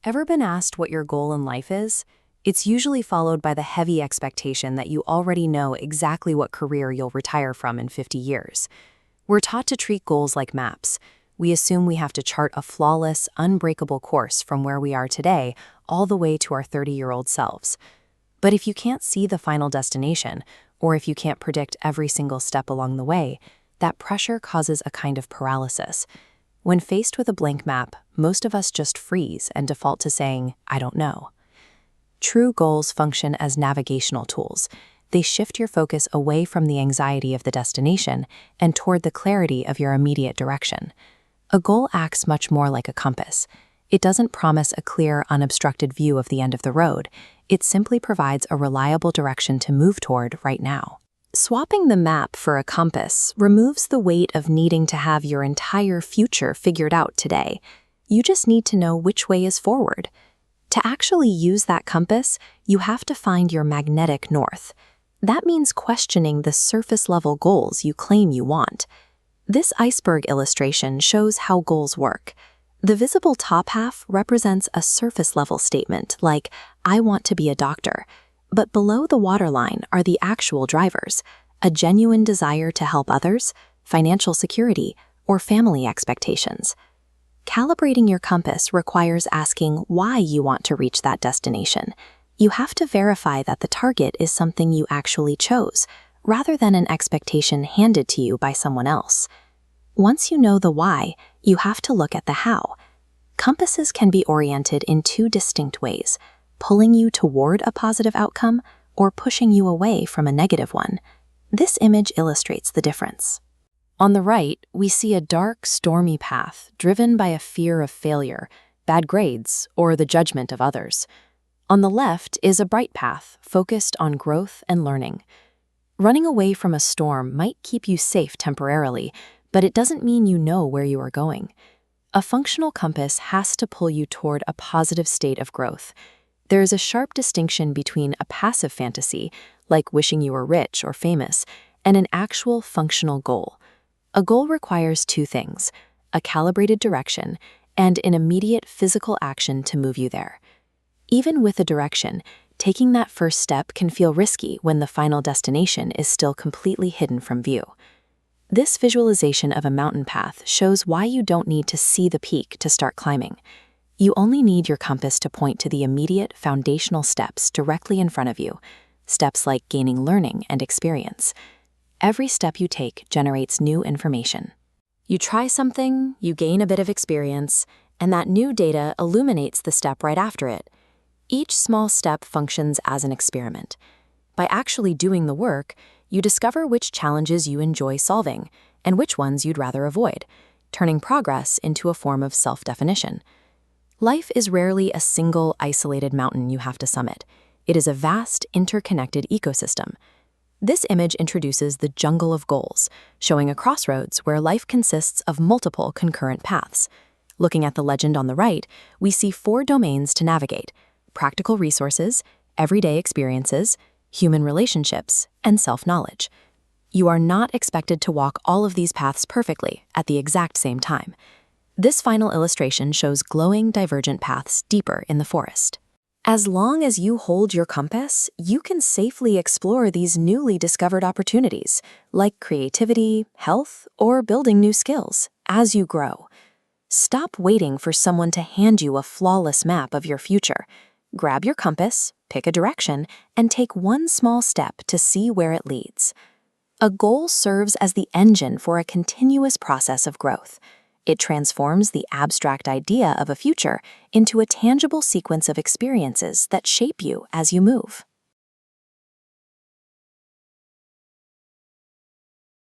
Ever been asked what your goal in life is? It's usually followed by the heavy expectation that you already know exactly what career you'll retire from in 50 years. We're taught to treat goals like maps. We assume we have to chart a flawless, unbreakable course from where we are today all the way to our 30-year-old selves. But if you can't see the final destination, or if you can't predict every single step along the way, that pressure causes a kind of paralysis. When faced with a blank map, most of us just freeze and default to saying, "I don't know." True goals function as navigational tools. They shift your focus away from the anxiety of the destination and toward the clarity of your immediate direction. A goal acts much more like a compass. It doesn't promise a clear, unobstructed view of the end of the road. It simply provides a reliable direction to move toward right now. Swapping the map for a compass removes the weight of needing to have your entire future figured out today. You just need to know which way is forward. To actually use that compass, you have to find your magnetic north. That means questioning the surface-level goals you claim you want. This iceberg illustration shows how goals work. The visible top half represents a surface-level statement like, "I want to be a doctor." But below the waterline are the actual drivers, a genuine desire to help others, financial security, or family expectations. Calibrating your compass requires asking why you want to reach that destination. You have to verify that the target is something you actually chose, rather than an expectation handed to you by someone else. Once you know the why, you have to look at the how. Compasses can be oriented in two distinct ways: pulling you toward a positive outcome or pushing you away from a negative one. This image illustrates the difference. On the right, we see a dark, stormy path driven by a fear of failure, bad grades, or the judgment of others. On the left is a bright path focused on growth and learning. Running away from a storm might keep you safe temporarily, but it doesn't mean you know where you are going. A functional compass has to pull you toward a positive state of growth. There is a sharp distinction between a passive fantasy, like wishing you were rich or famous, and an actual functional goal. A goal requires two things: a calibrated direction and an immediate physical action to move you there. Even with a direction, taking that first step can feel risky when the final destination is still completely hidden from view. This visualization of a mountain path shows why you don't need to see the peak to start climbing. You only need your compass to point to the immediate foundational steps directly in front of you, steps like gaining learning and experience. Every step you take generates new information. You try something, you gain a bit of experience, and that new data illuminates the step right after it. Each small step functions as an experiment. By actually doing the work, you discover which challenges you enjoy solving and which ones you'd rather avoid, turning progress into a form of self-definition. Life is rarely a single, isolated mountain you have to summit. It is a vast, interconnected ecosystem. This image introduces the jungle of goals, showing a crossroads where life consists of multiple concurrent paths. Looking at the legend on the right, we see 4 domains to navigate: practical resources, everyday experiences, human relationships, and self-knowledge. You are not expected to walk all of these paths perfectly at the exact same time. This final illustration shows glowing, divergent paths deeper in the forest. As long as you hold your compass, you can safely explore these newly discovered opportunities, like creativity, health, or building new skills, as you grow. Stop waiting for someone to hand you a flawless map of your future. Grab your compass, pick a direction, and take one small step to see where it leads. A goal serves as the engine for a continuous process of growth. It transforms the abstract idea of a future into a tangible sequence of experiences that shape you as you move.